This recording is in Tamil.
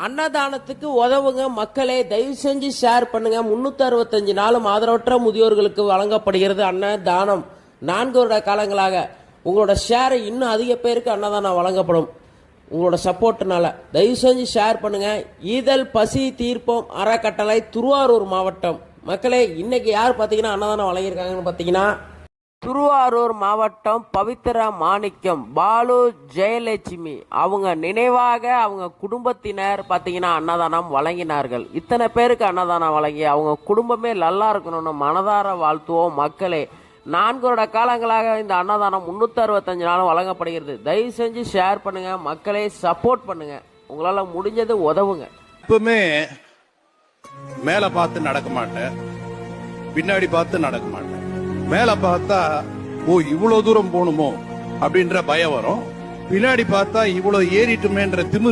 அன்னதானத்துக்கு உதவுங்க மக்களே. தயவு செஞ்சு ஷேர் பண்ணுங்க. 365 நாளும் ஆதரவற்ற முதியோர்களுக்கு வழங்கப்படுகிறது அன்னதானம். 4 வருட காலங்களாக உங்களோட ஷேரை இன்னும் அதிக பேருக்கு அன்னதானம் வழங்கப்படும். உங்களோட சப்போர்ட்னால தயவு செஞ்சு ஷேர் பண்ணுங்க. ஈதல் பசி தீர்ப்போம் அறக்கட்டளை, திருவாரூர் மாவட்டம். மக்களே, இன்னைக்கு யார் பார்த்தீங்கன்னா அன்னதானம் வழங்கியிருக்காங்கன்னு பார்த்தீங்கன்னா திருவாரூர் மாவட்டம் பவித்ரா மாணிக்கம், பாலு ஜெயலட்சுமி அவங்க நினைவாக அவங்க குடும்பத்தினர் பார்த்தீங்கன்னா அன்னதானம் வழங்கினார்கள். இத்தனை பேருக்கு அன்னதானம் வழங்கி அவங்க குடும்பமே நல்லா இருக்கணும்னு மனதார வாழ்த்துவோம் மக்களே. 4 வருட காலங்களாக இந்த அன்னதானம் 365 நாளும் வழங்கப்படுகிறது. தயவு செஞ்சு ஷேர் பண்ணுங்க மக்களே, சப்போர்ட் பண்ணுங்க. உங்களால முடிஞ்சது உதவுங்க. எப்பவுமே மேல பார்த்து நடக்க மாட்டேன், பின்னாடி பார்த்து நடக்க மாட்டேன். மேல பார்த்தா ஓ இவ்வளவு தூரம் போகணுமோ அப்படின்ற பயம் வரும், பின்னாடி பார்த்தா இவ்வளவு ஏறிட்டுமேன்ற திமிரு